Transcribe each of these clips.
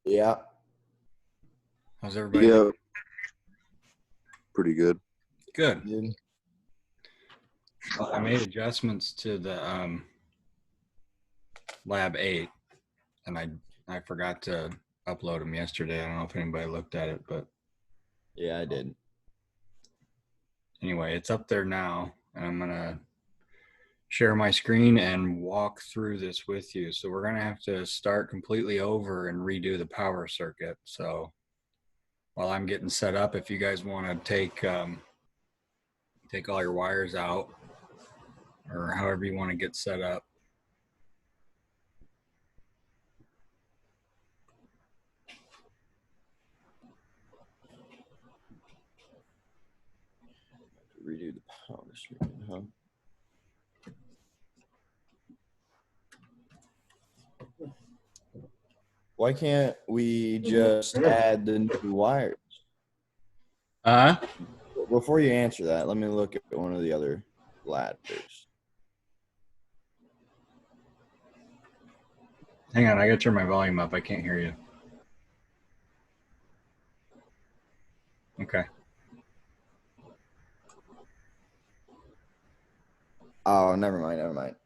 Yeah. How's everybody doing? Pretty good. Good. Dude. Well, I made adjustments to the Lab 8, and I forgot to upload them yesterday. I don't know if anybody looked at it, but Yeah, I did. anyway, it's up there now, and I'm going to share my screen and walk through this with you. So we're going to have to start completely over and redo the power circuit. So while I'm getting set up, if you guys want to take all your wires out or however you want to get set up. Redo the power circuit, huh? Why can't we just add the new wires? Before you answer that, let me look at one of the other ladders. Hang on, I gotta turn my volume up. I can't hear you. Okay. Oh, never mind.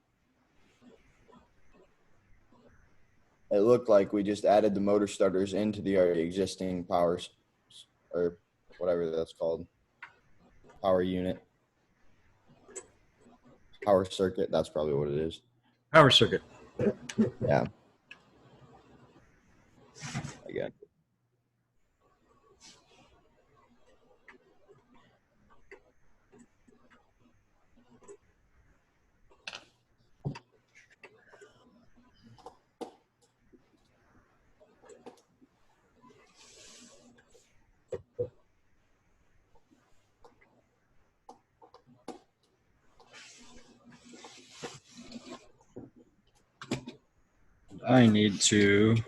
It looked like we just added the motor starters into the already existing power, or whatever that's called, power unit. Power circuit, that's probably what it is. Power circuit. Yeah. I got it. I need to put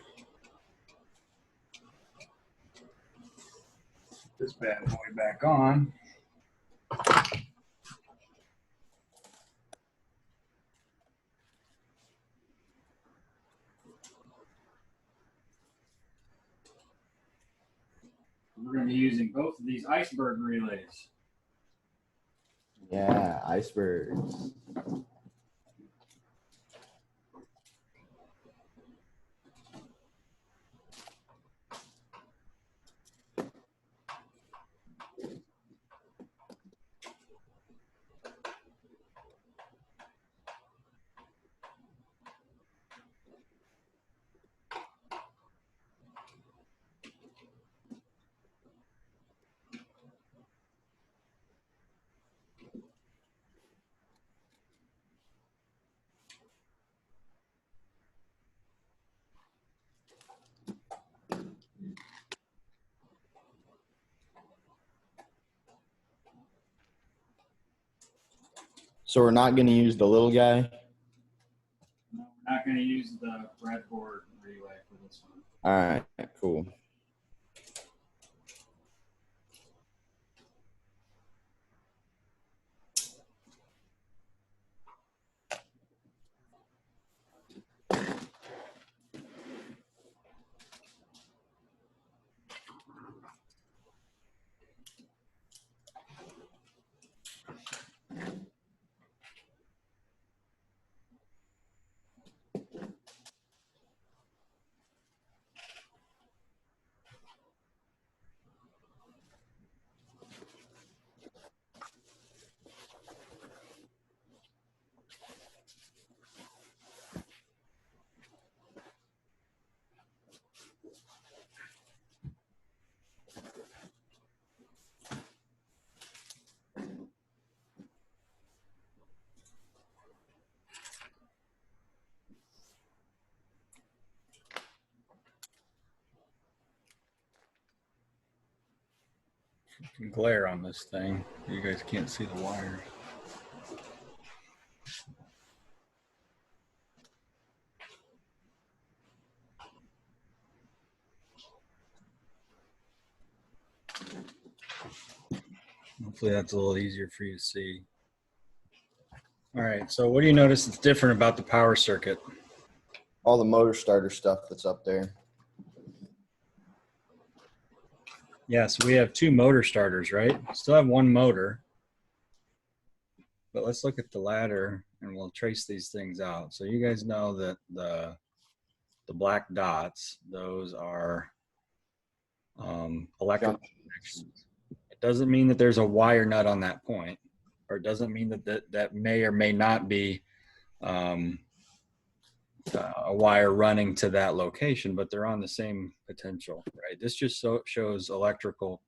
this bad boy back on. We're going to be using both of these iceberg relays. Yeah, icebergs. So we're not going to use the little guy? No, we're not going to use the breadboard relay for this one. All right, cool. Glare on this thing. You guys can't see the wires. Hopefully that's a little easier for you to see. All right, so what do you notice that's different about the power circuit? All the motor starter stuff that's up there. Yeah, so we have 2 motor starters, right? Still have 1 motor. But let's look at the ladder and we'll trace these things out. So you guys know that the black dots, those are electrical connections. It doesn't mean that there's a wire nut on that point, or it doesn't mean that may or may not be a wire running to that location, but they're on the same potential, right? This just shows electrical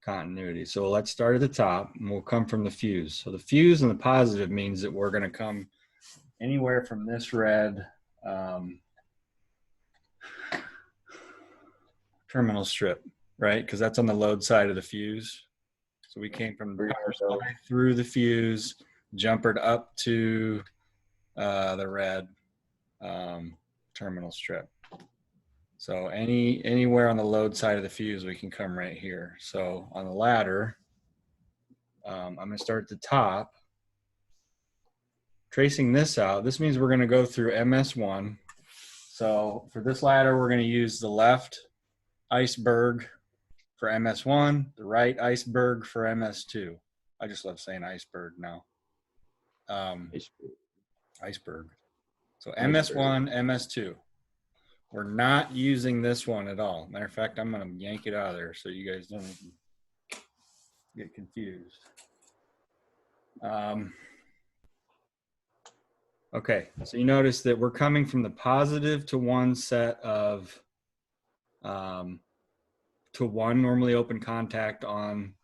continuity. So let's start at the top and we'll come from the fuse. So the fuse and the positive means that we're going to come anywhere from this red terminal strip, right? Because that's on the load side of the fuse. So we came from the power supply through the fuse, jumpered up to the red terminal strip. So anywhere on the load side of the fuse, we can come right here. So on the ladder, I'm going to start at the top. Tracing this out, this means we're going to go through MS1. So for this ladder, we're going to use the left iceberg for MS1, the right iceberg for MS2. I just love saying iceberg now. Iceberg. So MS1, MS2. We're not using this one at all. Matter of fact, I'm going to yank it out of there so you guys don't get confused. Okay, so you notice that we're coming from the positive to one set of, to one normally open contact on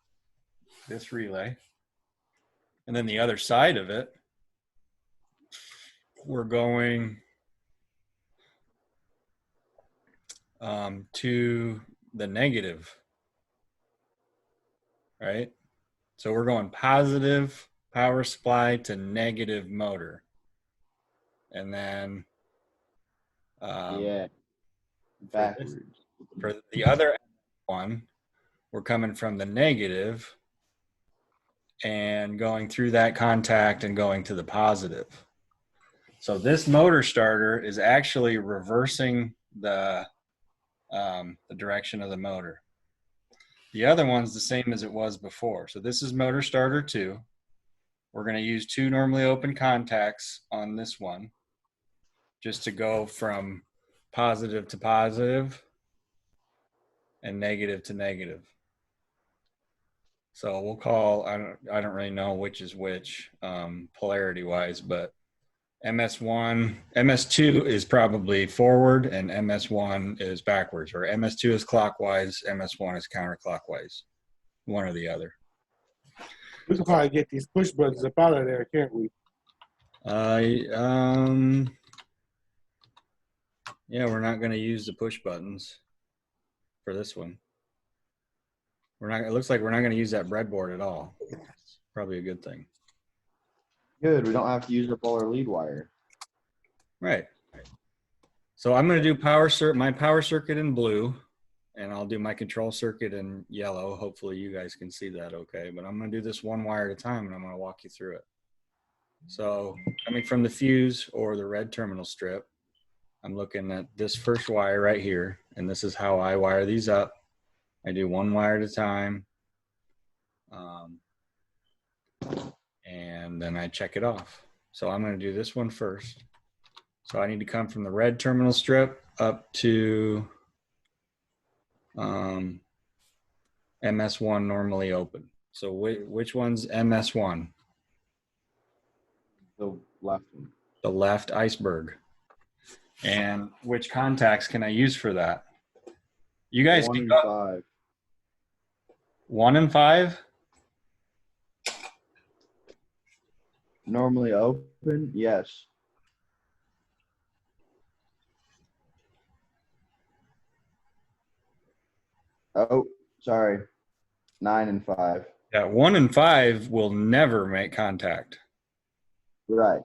this relay. And then the other side of it, we're going to the negative, right? So we're going positive power supply to negative motor. And then backwards. For the other one, we're coming from the negative and going through that contact and going to the positive. So this motor starter is actually reversing the direction of the motor. The other one's the same as it was before. So this is motor starter 2. We're going to use 2 normally open contacts on this one just to go from positive to positive and negative to negative. So we'll call, I don't really know which is which polarity wise, but MS2 is probably forward and MS1 is backwards, or MS2 is clockwise, MS1 is counterclockwise, one or the other. We can probably get these push buttons up out of there, can't we? Yeah, we're not going to use the push buttons for this one. It looks like we're not going to use that breadboard at all. It's probably a good thing. Good. We don't have to use up all our lead wire. Right. So I'm going to do my power circuit in blue, and I'll do my control circuit in yellow. Hopefully you guys can see that okay. But I'm going to do this one wire at a time, and I'm going to walk you through it. So coming from the fuse or the red terminal strip, I'm looking at this first wire right here, and this is how I wire these up. I do one wire at a time, and then I check it off. So I'm going to do this one first. So I need to come from the red terminal strip up to MS1 normally open. So which one's MS1? The left one. The left iceberg. And which contacts can I use for that? You guys 1 and 5. 1 and 5? Normally open, yes. Oh, sorry. 9 and 5. Yeah, 1 and 5 will never make contact. Right.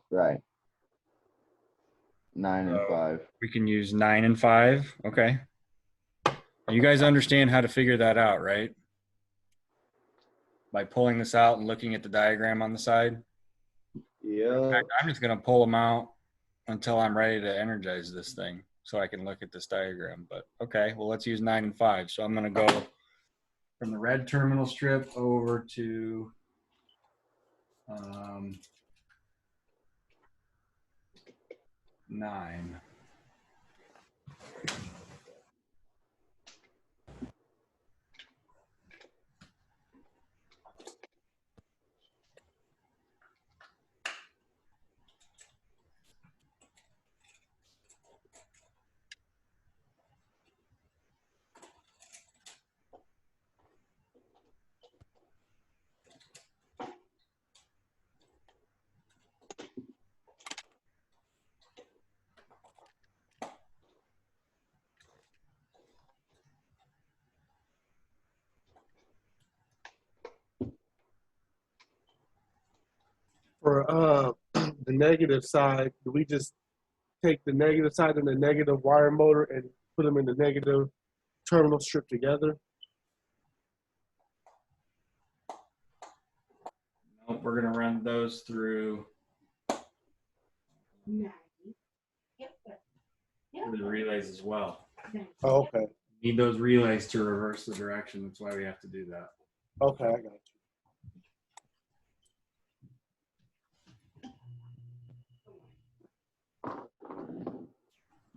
9 and 5. We can use 9 and 5. Okay. You guys understand how to figure that out, right? By pulling this out and looking at the diagram on the side. In Yeah. fact, I'm just going to pull them out until I'm ready to energize this thing. so I can look at this diagram. But okay, well, let's use 9 and 5. So I'm going to go from the red terminal strip over to 9. For the negative side, do we just take the negative side and the negative wire motor and put them in the negative terminal strip together? No, we're going to run those through the relays as well. Oh, okay. Need those relays to reverse the direction. That's why we have to do that. Okay, I got you.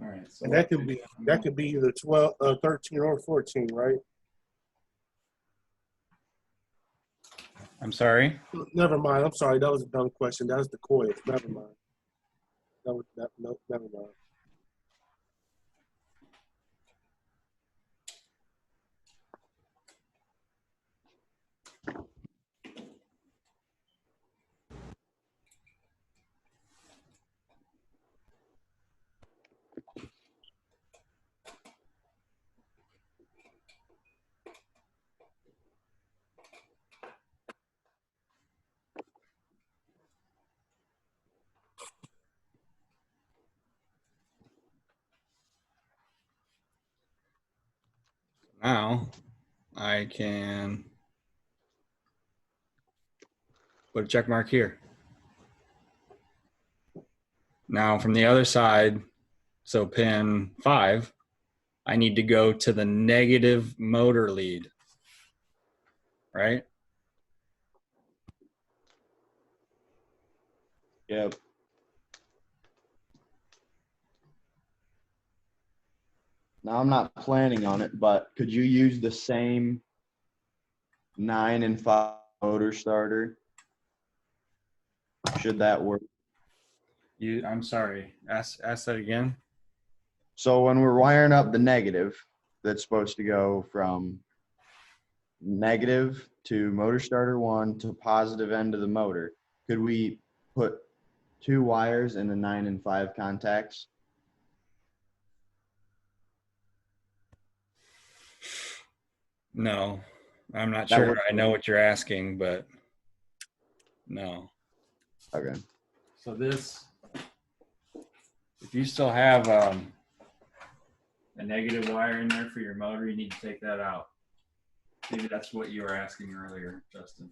All right. So And that could be either 12, 13 or 14, right? I'm sorry. Never mind. I'm sorry. That was a dumb question. That was the coils. Never mind. No, never mind. Now I can put a check mark here. Now from the other side, so pin 5, I need to go to the negative motor lead, right? Yep. Now I'm not planning on it, but could you use the same 9 and 5 motor starter? Should that work? I'm sorry. Ask that again. So when we're wiring up the negative, that's supposed to go from negative to motor starter 1 to positive end of the motor, could we put 2 wires in the 9 and 5 contacts? No, I'm not That sure. would- I know what you're asking, but no. Okay. So this, if you still have a negative wire in there for your motor, you need to take that out. Maybe that's what you were asking earlier, Justin.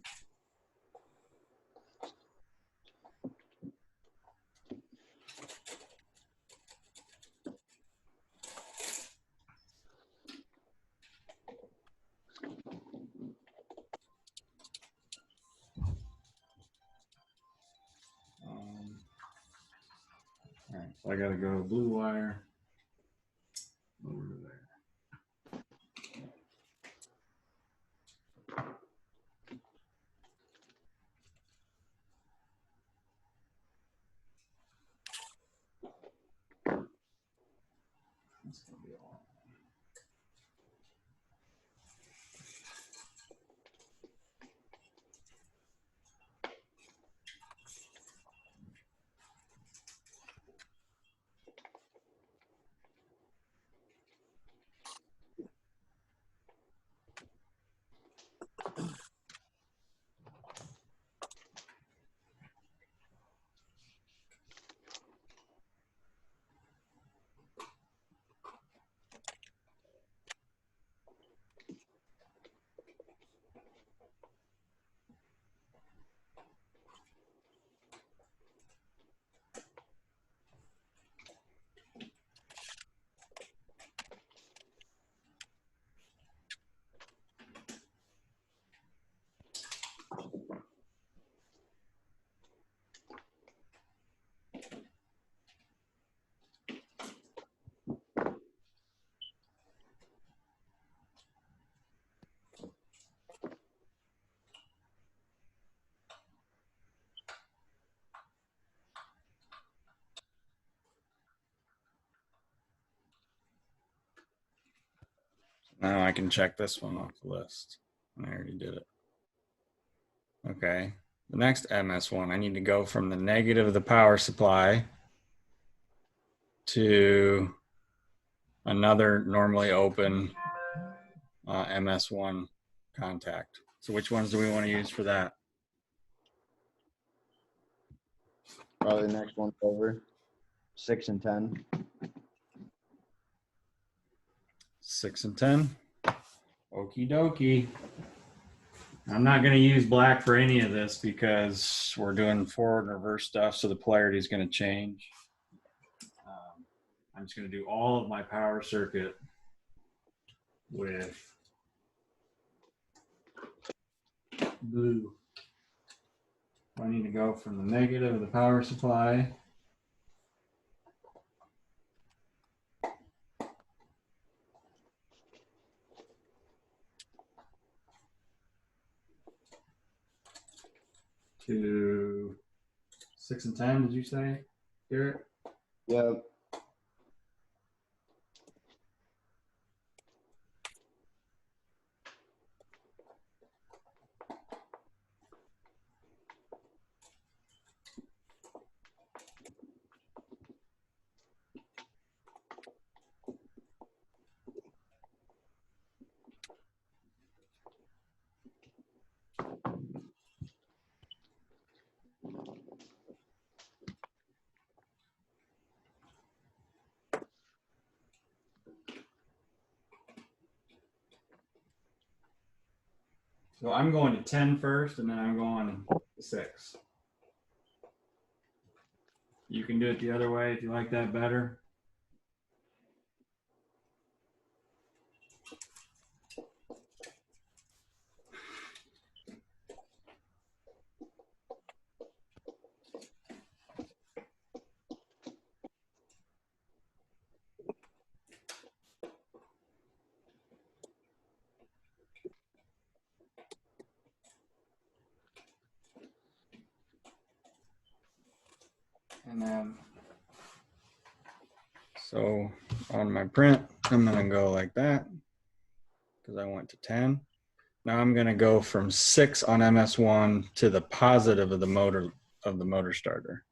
All right, so I got to go blue wire over to there. That's gonna be all. Now I can check this one off the list. I already did it. Okay. The next MS1, I need to go from the negative of the power supply to another normally open MS1 contact. So which ones do we want to use for that? Probably the next one's over. 6 and 10. 6 and 10. Okie dokie. I'm not going to use black for any of this because we're doing forward and reverse stuff, so the polarity is going to change. I'm just going to do all of my power circuit with blue. I need to go from the negative of the power supply to 6 and 10, did you say, Garrett? Yep. So I'm going to 10 first, and then I'm going to 6. You can do it the other way if you like that better. And then, so on my print, I'm going to go like that because I went to 10. Now I'm going to go from 6 on MS1 to the positive of the motor starter.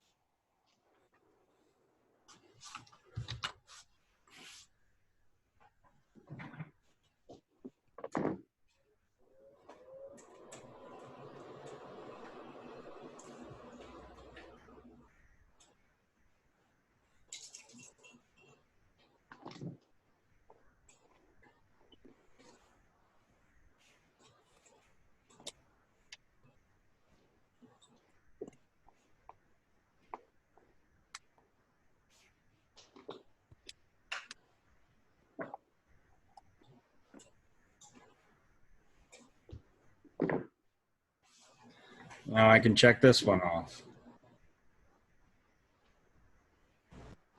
Now I can check this one off.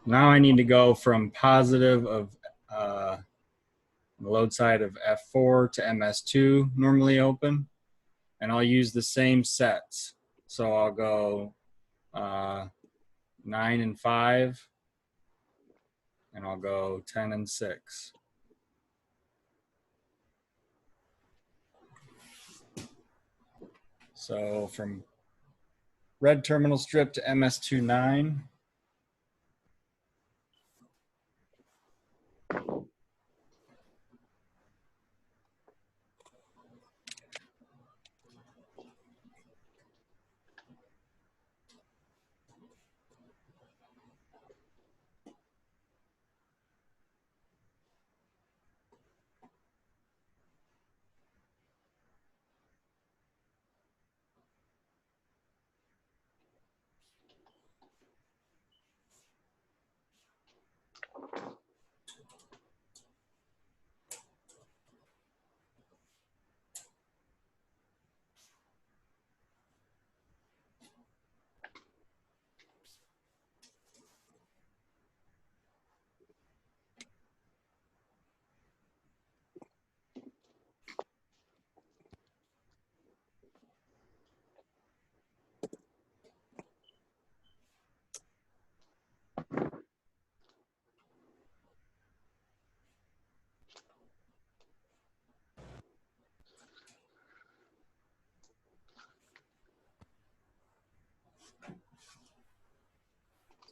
Now I need to go from positive of the load side of F4 to MS2 normally open, and I'll use the same sets. So I'll go 9 and 5, and I'll go 10 and 6. So from red terminal strip to MS2 9.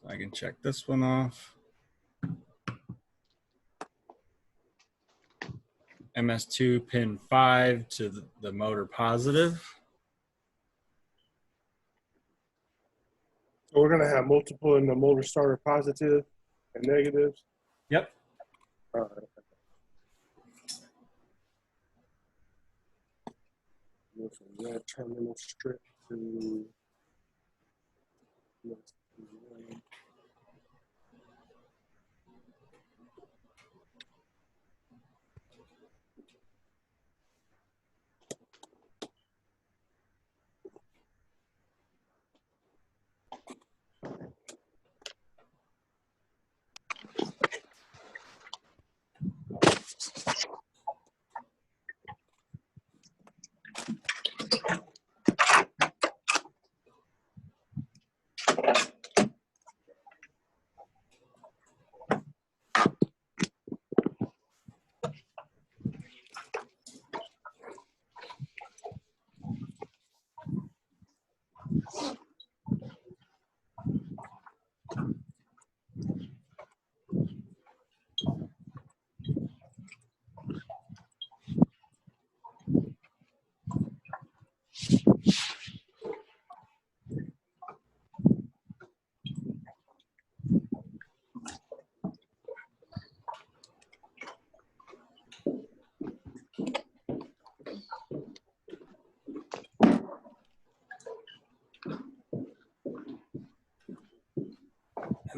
So I can check this one off. MS2 pin 5 to the motor positive. So we're gonna have multiple in the motor starter positive and negatives. Yep. All right. Go from that terminal strip to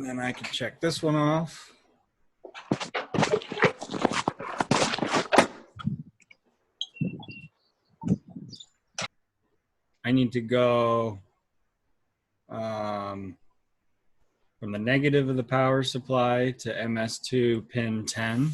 And then I can check this one off. I need to go from the negative of the power supply to MS2 pin 10.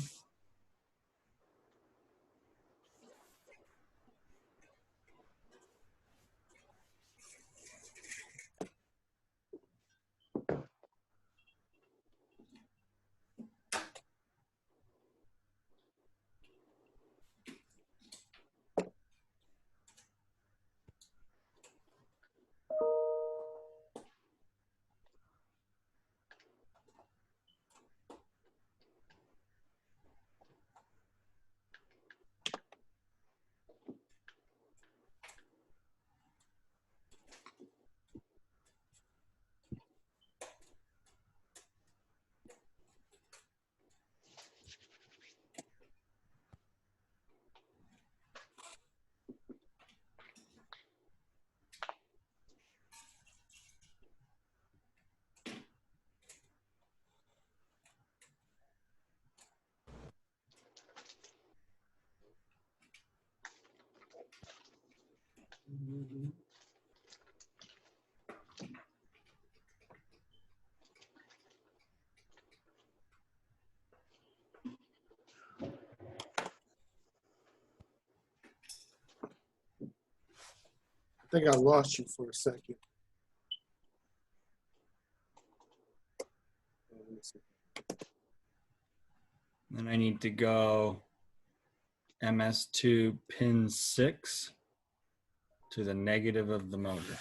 I think I lost you for a second. Let me see. Then I need to go MS2 pin 6 to the negative of the motor.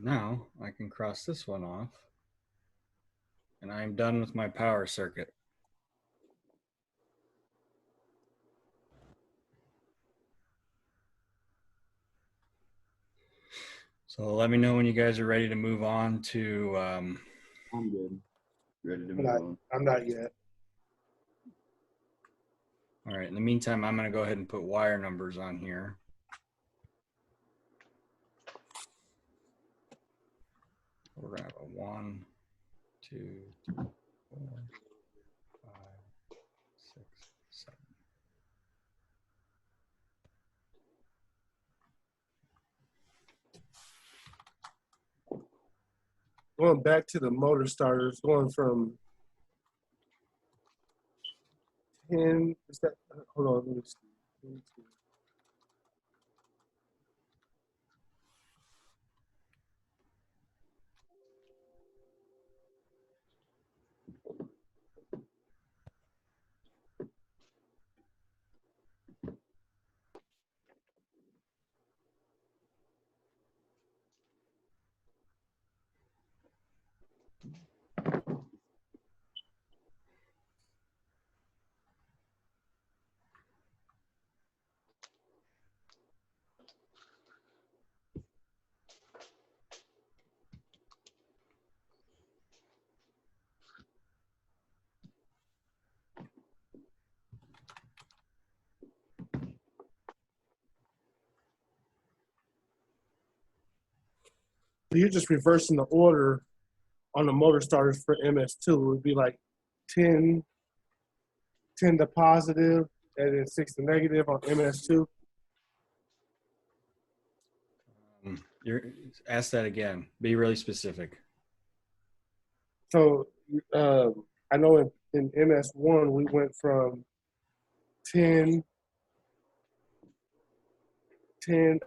Now I can cross this one off. And I'm done with my power circuit. So let me know when you guys are ready to move on to, I'm good. Ready to I'm move not, on. I'm not yet. all right, in the meantime, I'm going to go ahead and put wire numbers on here. We're going to have a 1, 2, 3, 4, 5, 6, 7. Going back to the motor starters, going from 10, is that, hold on, let me see. Let me see. So you're just reversing the order on the motor starters for MS2. It would be like 10 to positive, and then 6 to negative on MS2. You're, ask that again. Be really specific. So I know in MS1 we went from 10, pin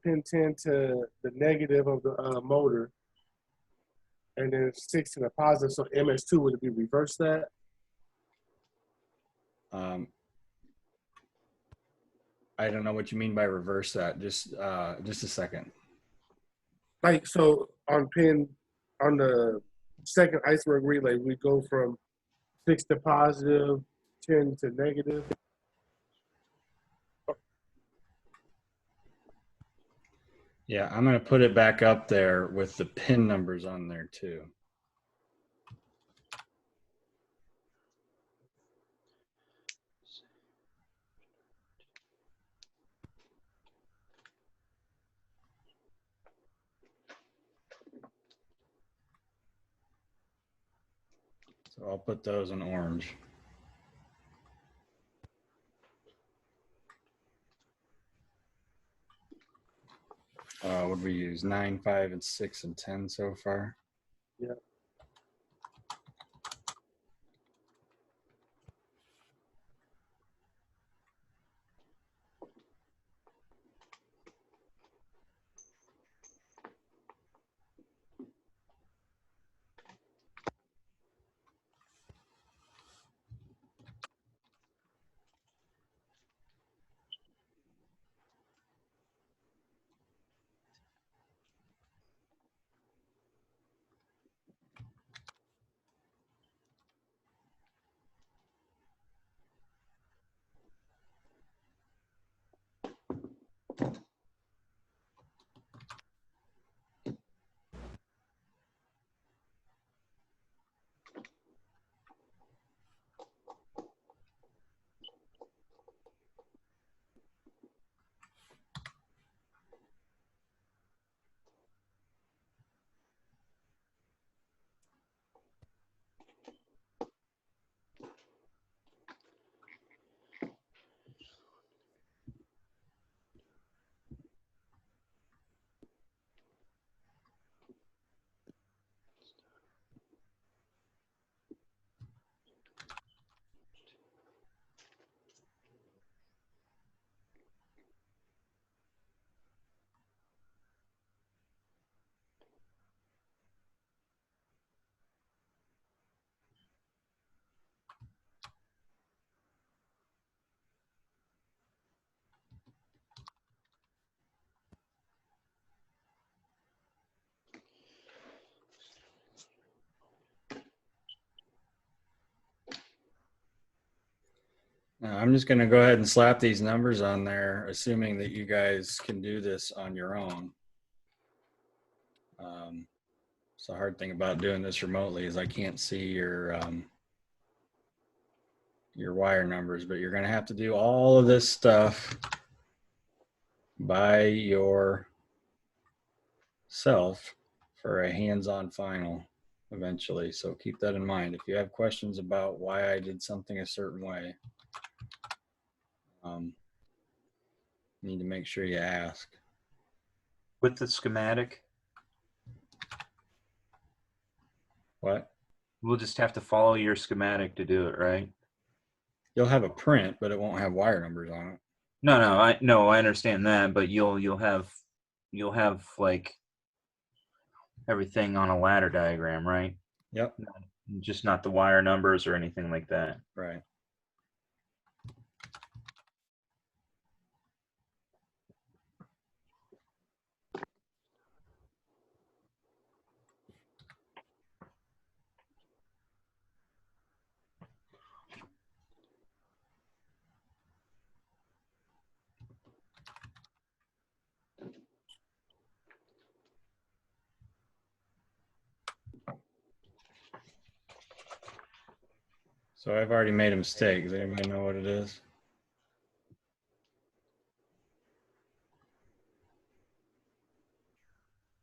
10 to the negative of the motor, and then 6 to the positive. So MS2 would it be reverse that? I don't know what you mean by reverse that. Just a second. Like so on the second iceberg relay, we go from 6 to positive, 10 to negative. Yeah, I'm going to put it back up there with the pin numbers on there too. So I'll put those in orange. What did we use? 9, 5, and 6, and 10 so far? Yeah. I'm just going to go ahead and slap these numbers on there, assuming that you guys can do this on your own. It's the hard thing about doing this remotely is I can't see your wire numbers, but you're going to have to do all of this stuff by yourself for a hands-on final eventually. So keep that in mind. If you have questions about why I did something a certain way, you need to make sure you ask. With the schematic, What? we'll just have to follow your schematic to do it, right? You'll have a print, but it won't have wire numbers on it. No, I understand that, but you'll have like everything on a ladder diagram, right? Yep. Just not the wire numbers or anything like that. Right. So I've already made a mistake. Does anybody know what it is?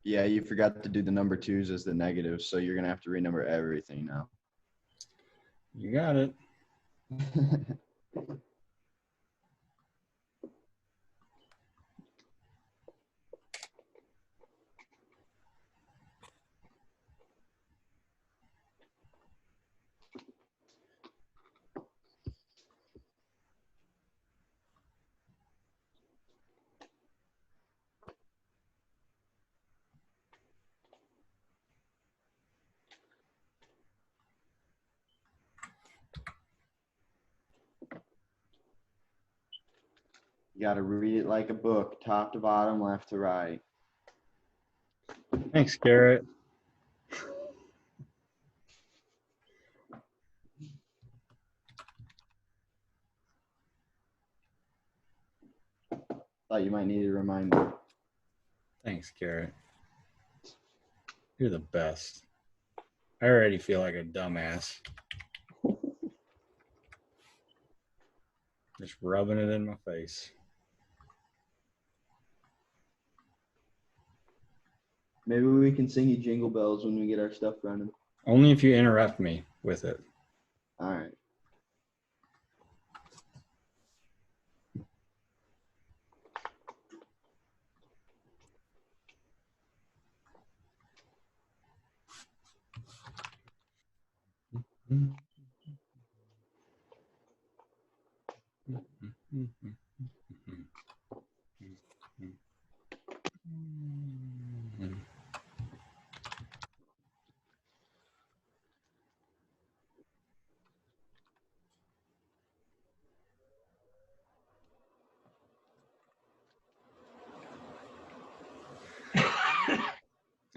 Yeah, you forgot to do the number 2s as the negatives, so you're gonna have to renumber everything now. You got it. You gotta read it like a book, top to bottom, left to right. Thanks, Garrett. Thought you might need a reminder. Thanks, Garrett. You're the best. I already feel like a dumbass. Just rubbing it in my face. Maybe we can sing you jingle bells when we get our stuff running. Only if you interrupt me with it. All right.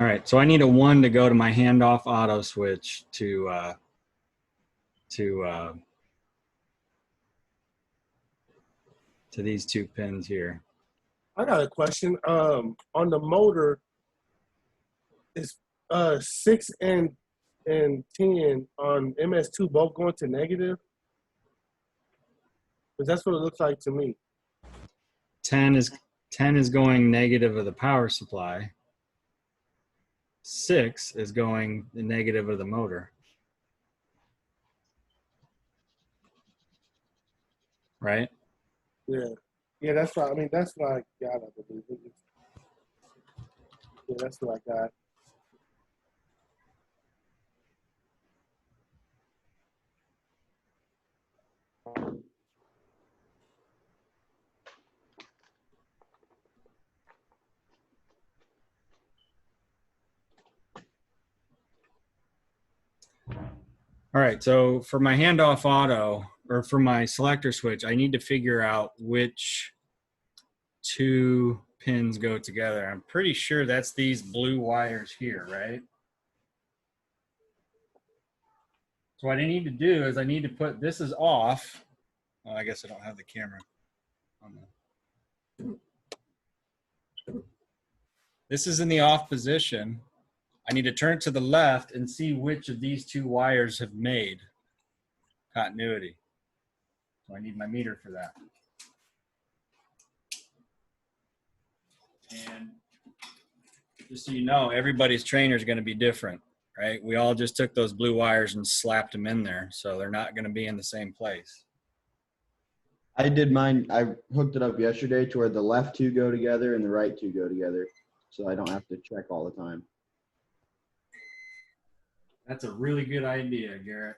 All right, so I need a 1 to go to my handoff auto switch to these 2 pins here. I got a question. On the motor, is 6 and 10 on MS2 both going to negative? Because that's what it looks like to me. 10 is going negative of the power supply. 6 is going the negative of the motor. Right? Yeah. Yeah, that's right. I mean, that's what I got, I believe. Yeah, that's what I got. All right, so for my handoff auto, or for my selector switch, I need to figure out which 2 pins go together. I'm pretty sure that's these blue wires here, right? So what I need to do is I need to put, this is off Oh, I guess I don't have the camera on the. This is in the off position. I need to turn it to the left and see which of these two wires have made continuity. So I need my meter for that. And just so you know, everybody's trainer is going to be different, right? We all just took those blue wires and slapped them in there, so they're not going to be in the same place. I did mine. I hooked it up yesterday to where the left two go together and the right two go together, so I don't have to check all the time. That's a really good idea, Garrett.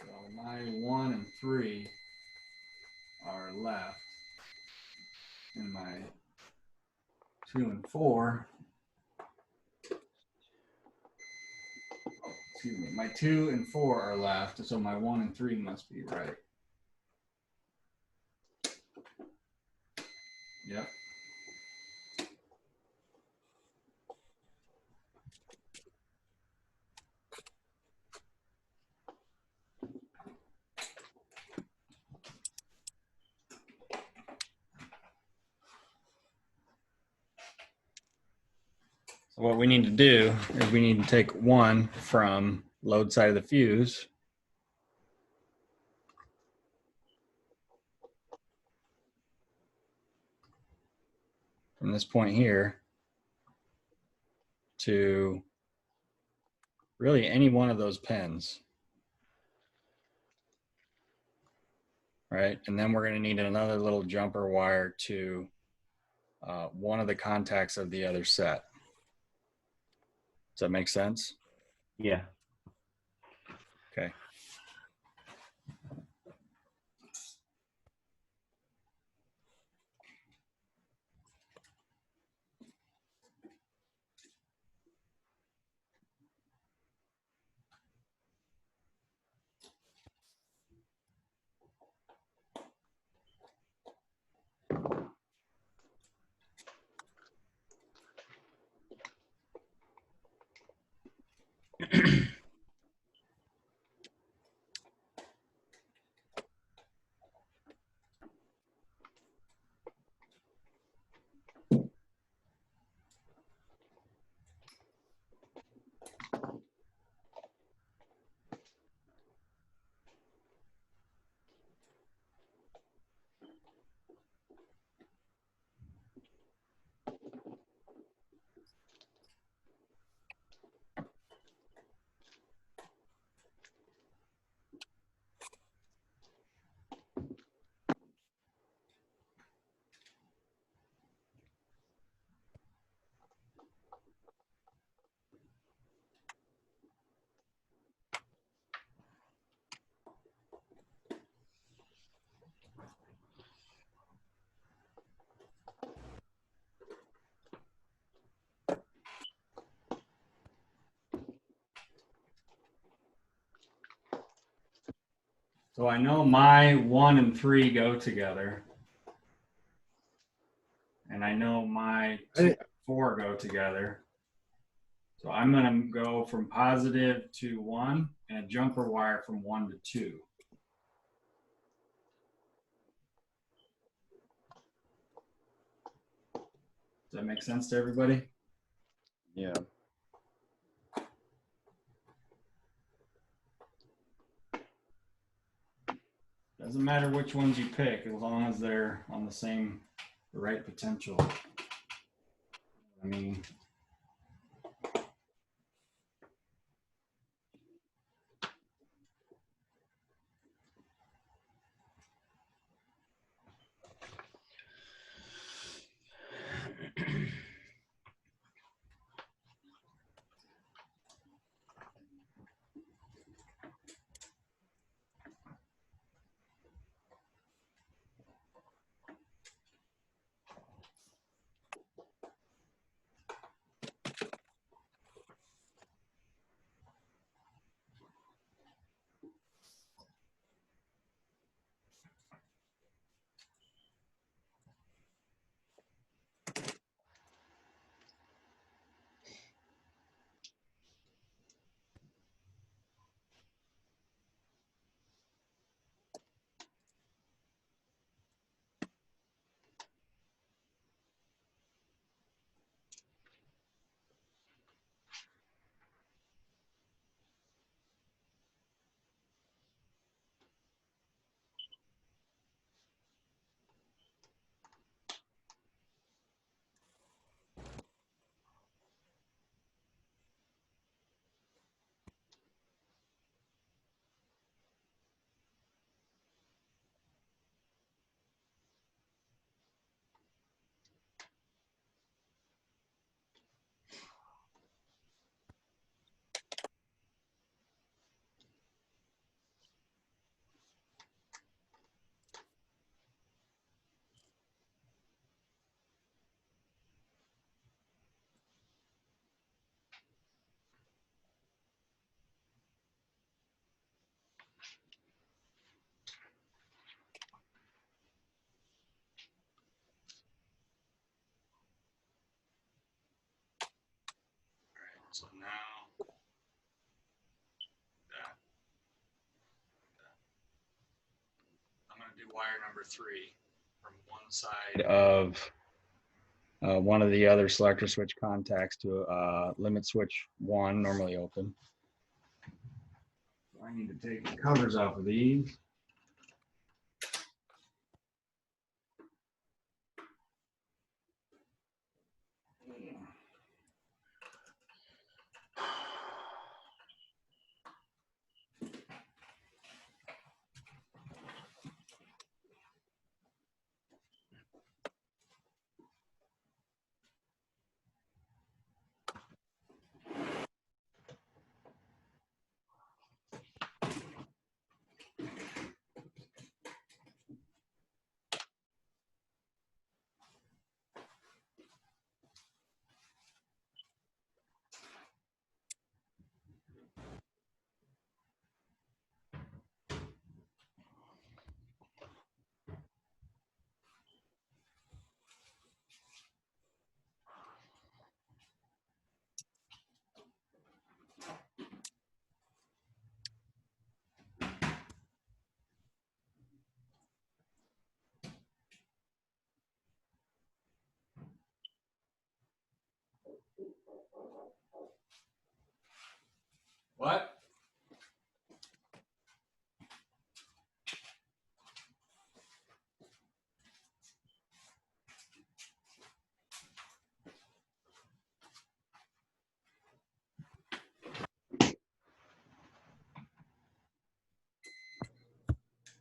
So my 1 and 3 are left, and my 2 and 4. Excuse me. My 2 and 4 are left, so my 1 and 3 must be right. Yep. So what we need to do is we need to take 1 from load side of the fuse. From this point here to really any one of those pins. Right? And then we're going to need another little jumper wire to one of the contacts of the other set. Does that make sense? Yeah. Okay. So I know my 1 and 3 go together. And I know my 2 and 4 go together. So I'm going to go from positive to 1 and a jumper wire from 1 to 2. Does that make sense to everybody? Yeah. Doesn't matter which ones you pick as long as they're on the same right potential. I mean, So now that, I'm going to do wire number 3 from one side of one of the other selector switch contacts to limit switch 1, normally open. I need to take the covers off of these. What?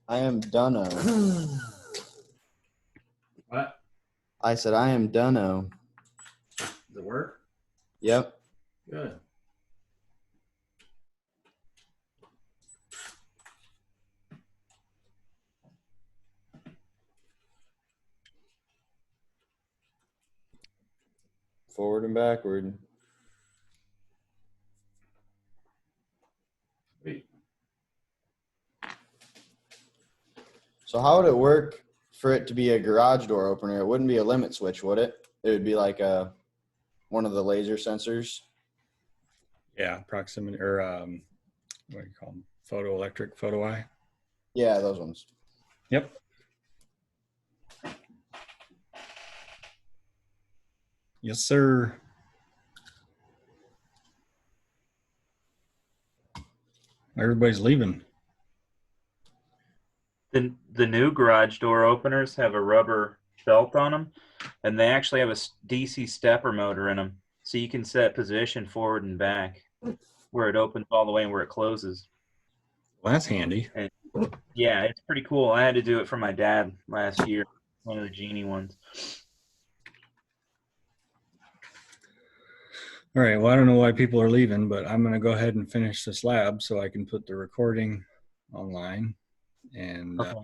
I am Dunno. What? I said I am Dunno. Does it work? Yep. Good. Forward and backward. Sweet. So how would it work for it to be a garage door opener? It wouldn't be a limit switch, would it? It would be like one of the laser sensors. Yeah, proximity or what do you call them? Photoelectric, photo eye. Yeah, those ones. Yep. Yes, sir. Everybody's leaving. The new garage door openers have a rubber belt on them, and they actually have a DC stepper motor in them, so you can set position forward and back, where it opens all the way and where it closes. Well, that's handy. And yeah, it's pretty cool. I had to do it for my dad last year, one of the Genie ones. All right. Well, I don't know why people are leaving, but I'm going to go ahead and finish this lab so I can put the recording online. And Okay.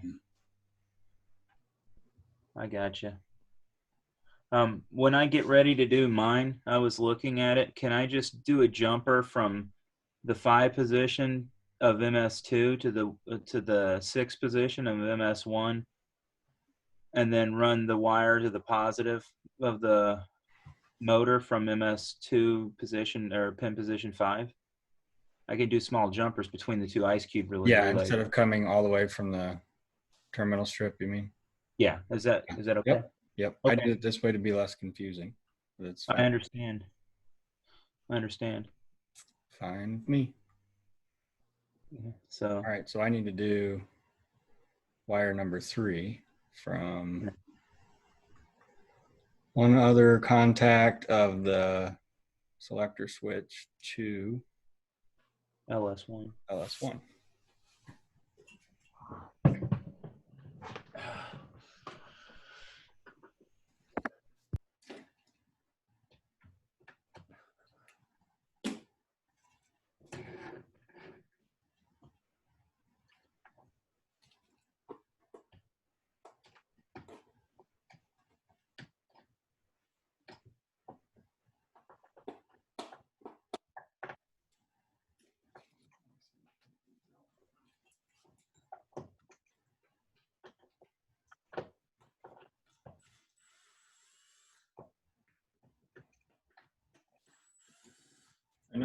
I gotcha. When I get ready to do mine, I was looking at it. Can I just do a jumper from the 5 position of MS2 to the 6 position of MS1, and then run the wire to the positive of the motor from MS2 position or pin position 5? I can do small jumpers between the 2 ice cube yeah, relays. instead of coming all the way from the terminal strip, you mean? Yeah, is that okay? Yep. Yep. I Okay. did it this way to be less confusing. But it's I fine. understand. Fine with me. So All right. So I need to do wire number 3 from one other contact of the selector switch to LS1. LS1.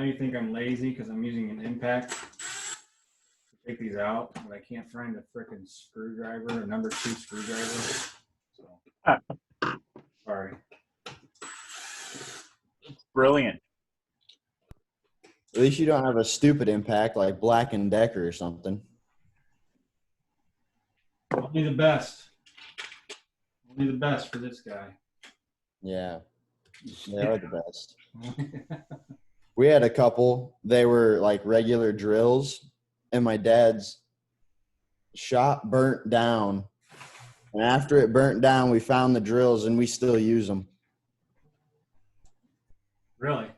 you think I'm lazy because I'm using an impact to take these out, but I can't find a frickin' screwdriver, a number 2 screwdriver. So, sorry. Brilliant. At least you don't have a stupid impact like Black and Decker or something. Only the best. Only the best for this guy. Yeah, they are the best. We had a couple. They were like regular drills, and my dad's shop burnt down. And after it burnt down, we found the drills, and we still use them. Really?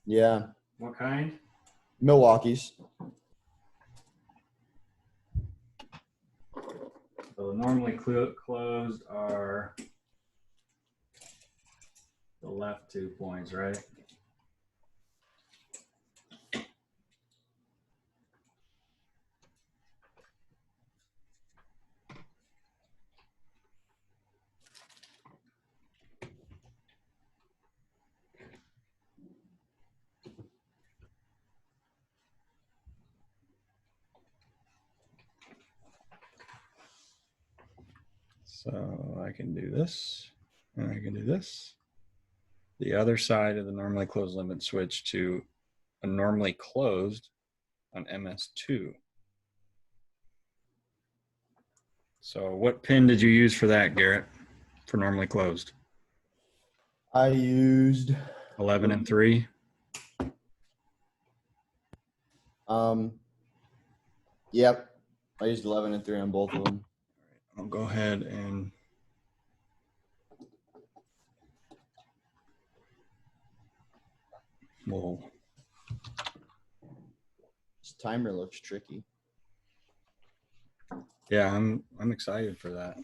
Yeah, What kind? Milwaukee's. So the normally closed are the left 2 points, right? So I can do this, and I can do this. The other side of the normally closed limit switch to a normally closed on MS2. So what pin did you use for that, Garrett, for normally closed? I used 11 and 3? Yep. I used 11 and 3 on both of them. I'll go ahead and we'll This timer looks tricky. yeah, I'm excited for that.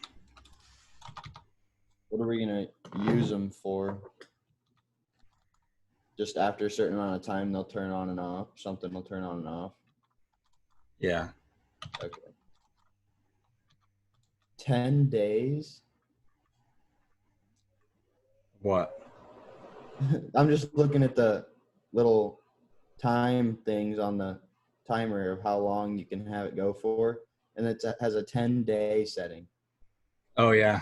What are we gonna use them for? Just after a certain amount of time, they'll turn on and off. Something will turn on and off. Yeah. Okay. 10 days. What? I'm just looking at the little time things on the timer of how long you can have it go for, and it has a 10-day setting. Oh yeah.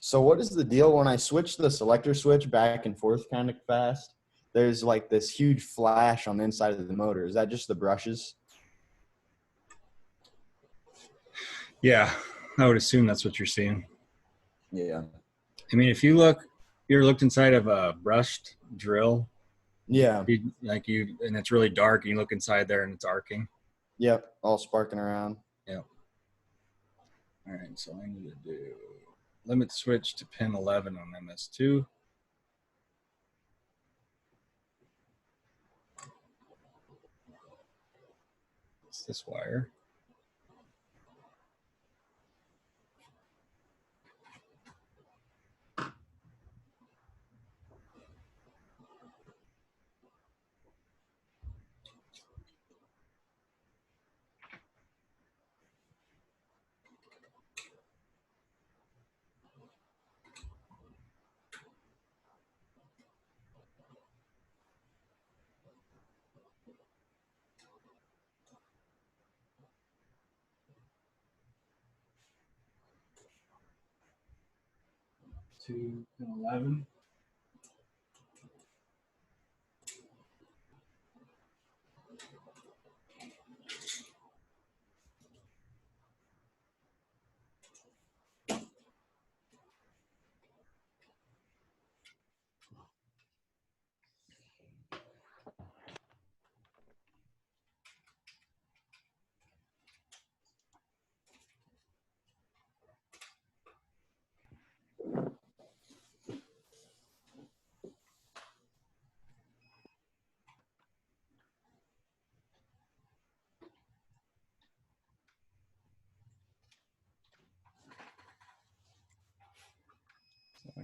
So what is the deal when I switch the selector switch back and forth kind of fast? There's like this huge flash on the inside of the motor. Is that just the brushes? Yeah. I would assume that's what you're seeing. Yeah. I mean, if you looked inside of a brushed drill, Yeah. and it's really dark, and you look inside there and it's arcing. Yep. All sparking around. Yep. All right, so I need to do limit switch to pin 11 on MS2. It's this wire. To pin 11.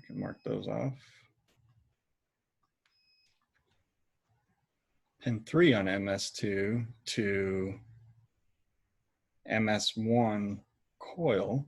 can mark those off. Pin 3 on MS2 to MS1 coil.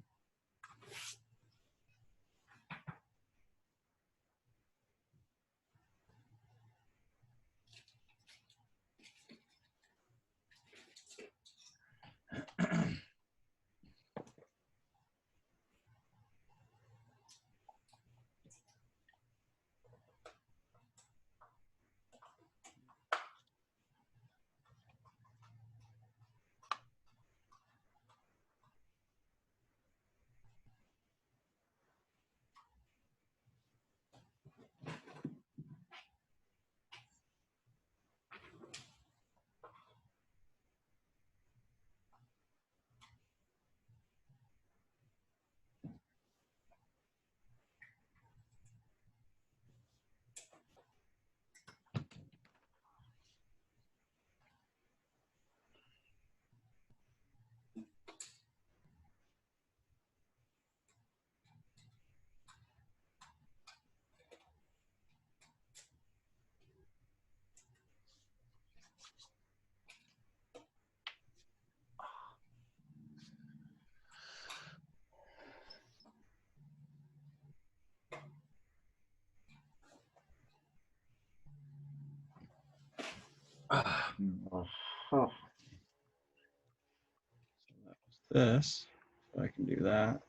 This, so I can do that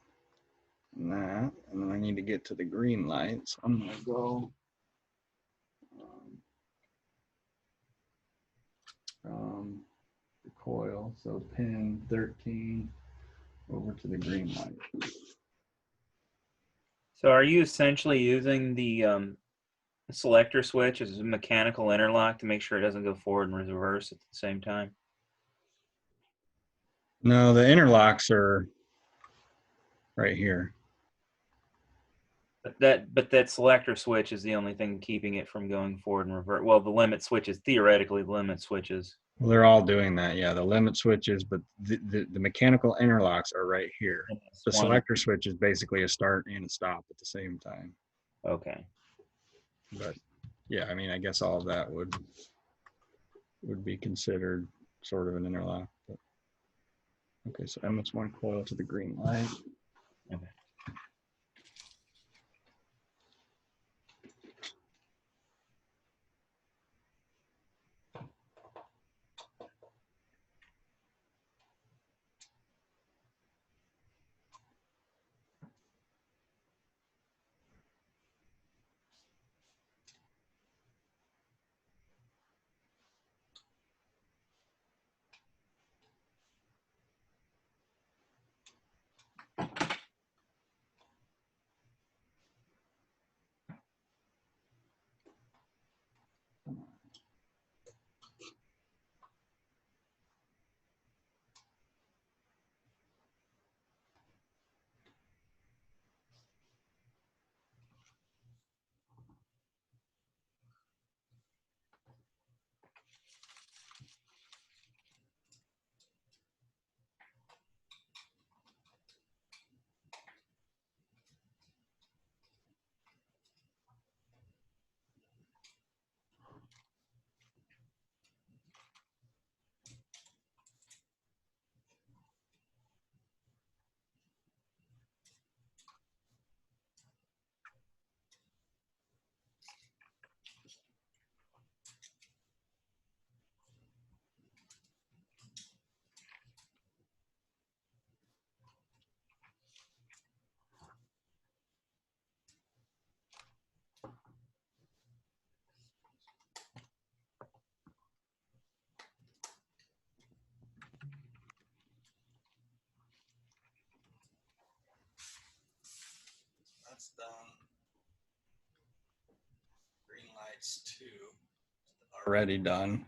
and that, and then I need to get to the green light, so I'm gonna go from the coil, so pin 13 over to the green light. So are you essentially using the selector switch as a mechanical interlock to make sure it doesn't go forward and reverse at the same time? No, the interlocks are right here. But that selector switch is the only thing keeping it from going forward and revert. Well, the limit switches, theoretically, the limit switches. Well, they're all doing that, yeah, the limit switches, but the mechanical interlocks are right here. The One- selector switch is basically a start and a stop at the same time. Okay. But yeah, I mean, I guess all of that would be considered sort of an interlock. But, okay, so MS1 coil to the green light. Okay. That's done. Green lights 2 already done.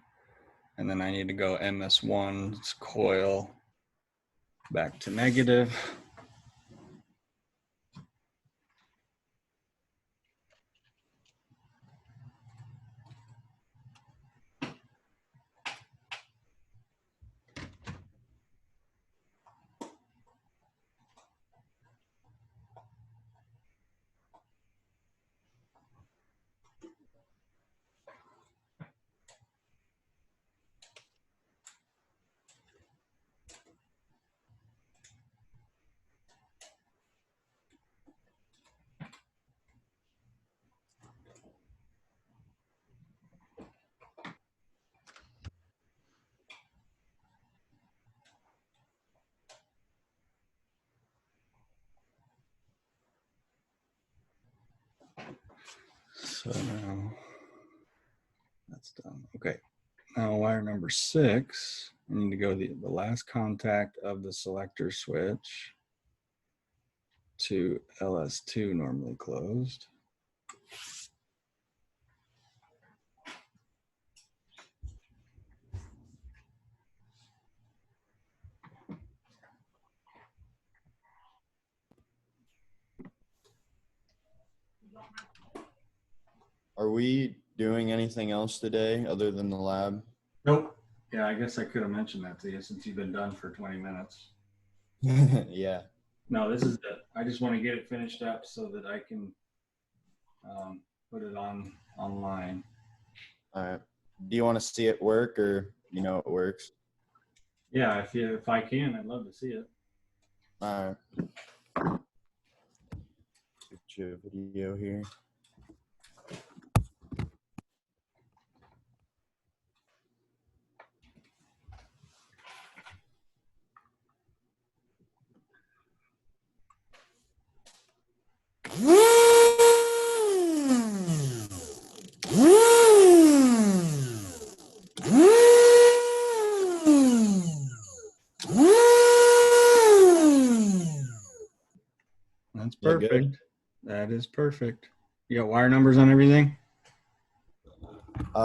And then I need to go MS1's coil back to negative. So now that's done. Okay. Now wire number 6, I need to go the last contact of the selector switch to LS2 normally closed. Are we doing anything else today other than the lab? Nope. Yeah, I guess I could have mentioned that to you since you've been done for 20 minutes. Yeah. No, this is it. I just want to get it finished up so that I can put it online. All right. Do you want to see it work, or you know it works? Yeah, if I can, I'd love to see it. All right. Get you a video here. That's Yeah, good. perfect. That is perfect. You got wire numbers on everything? Yeah,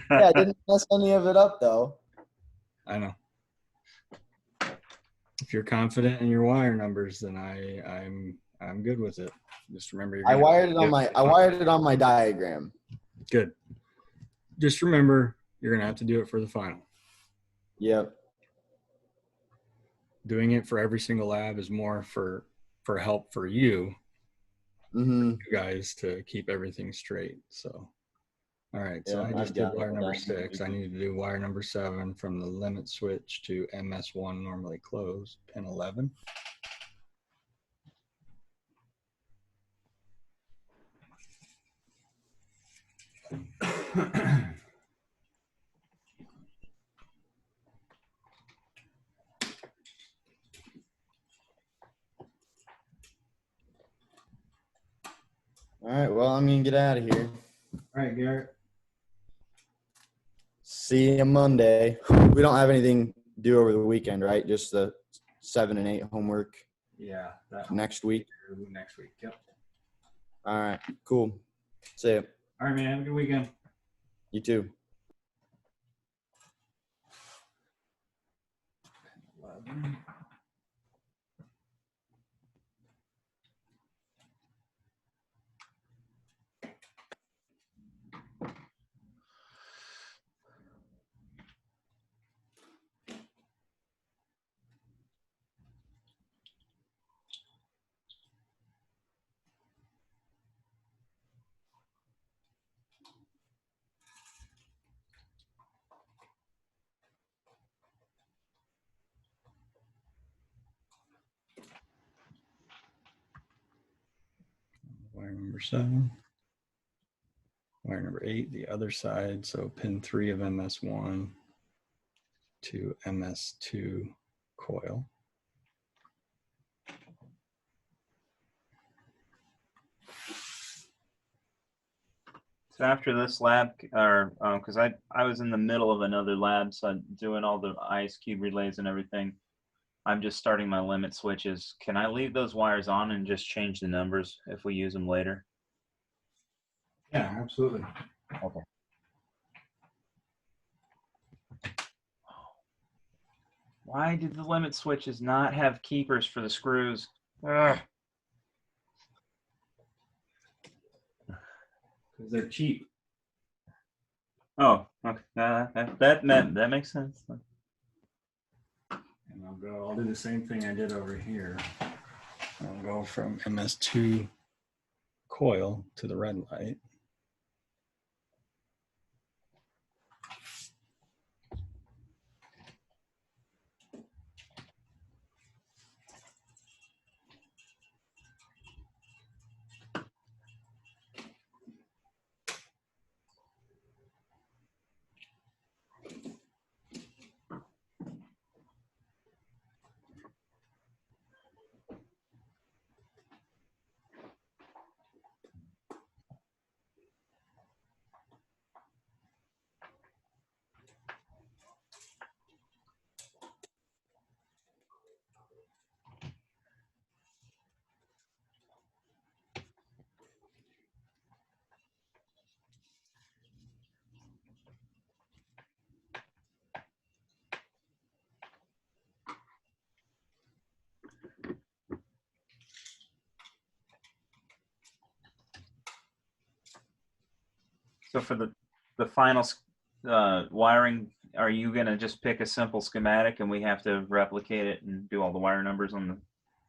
I didn't mess any of it up though. I know. If you're confident in your wire numbers, then I'm good with it. Just remember you're I gonna wired it on my diagram. good. Just remember you're gonna have to do it for the final. Yep. Doing it for every single lab is more for help for you guys to keep everything straight. So all right, so Yeah, I just I've did got wire it number done. 6. I need to do wire number 7 from the limit switch to MS1 normally closed, pin 11. All right. Well, I'm gonna get out of here. All right, Garrett. See you Monday. We don't have anything due over the weekend, right? Just the 7 and 8 homework Yeah, that next week. next week. Yep. All right. Cool. See ya. All right, man. Have a good weekend. You too. 11. Wire number 7. Wire number 8, the other side. So pin 3 of MS1 to MS2 coil. So after this lab, or because I was in the middle of another lab, so I'm doing all the ice cube relays and everything. I'm just starting my limit switches. Can I leave those wires on and just change the numbers if we use them later? Yeah, absolutely. Okay. Why did the limit switches not have keepers for the screws? Ugh. Because they're cheap. Oh, okay. That makes sense. And I'll do the same thing I did over here. I'll go from MS2 coil to the red light. So for the final wiring, are you gonna just pick a simple schematic and we have to replicate it and do all the wire numbers on the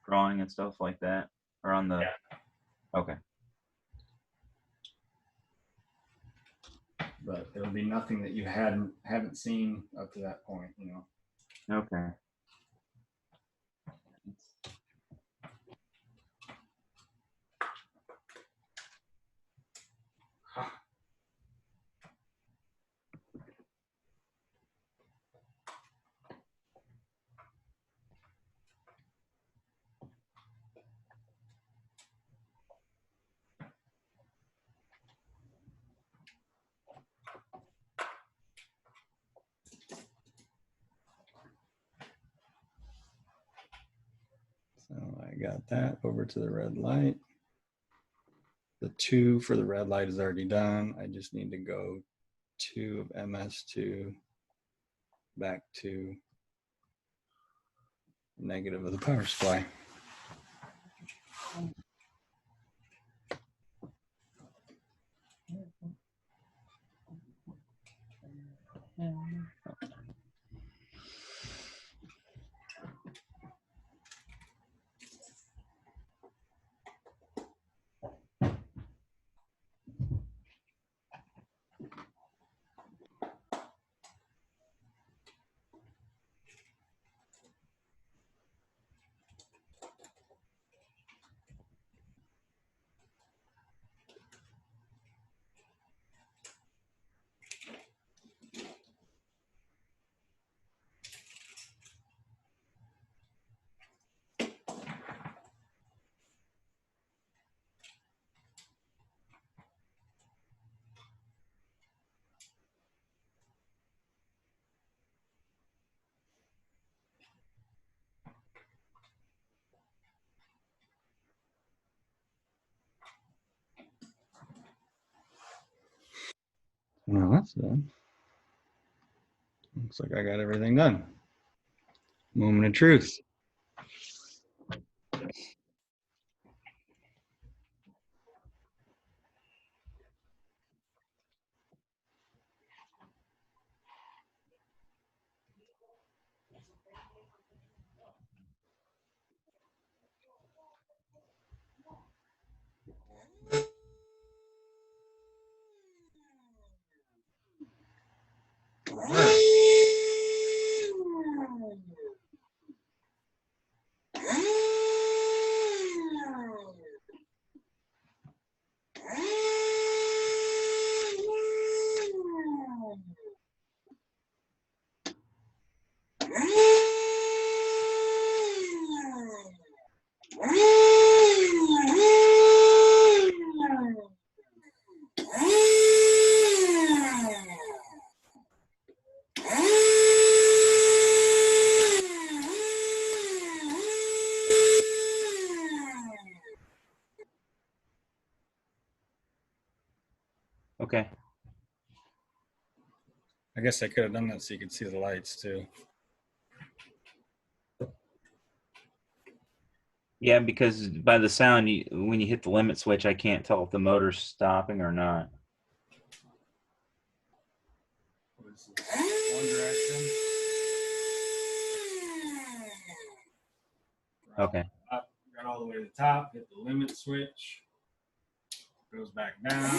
drawing and stuff like that, or on the? Okay. But it'll be nothing that you haven't seen up to that point, you know. Okay. So I got that over to the red light. The 2 for the red light is already done. I just need to go 2 of MS2 back to negative of the power supply. Well, that's done. Looks like I got everything done. Moment of truth. Okay. I guess I could have done that so you could see the lights too. Yeah, because by the sound, when you hit the limit switch, I can't tell if the motor's stopping or not. One direction. Okay. Up, got all the way to the top, hit the limit switch, goes back down. Hit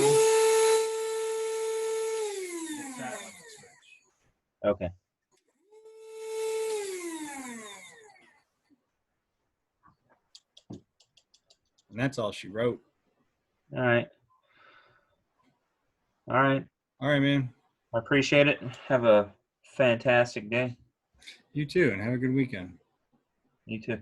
that limit switch. Okay. And that's all she wrote. All right. All right. All right, man. I appreciate it. Have a fantastic day. You too, and have a good weekend. You too.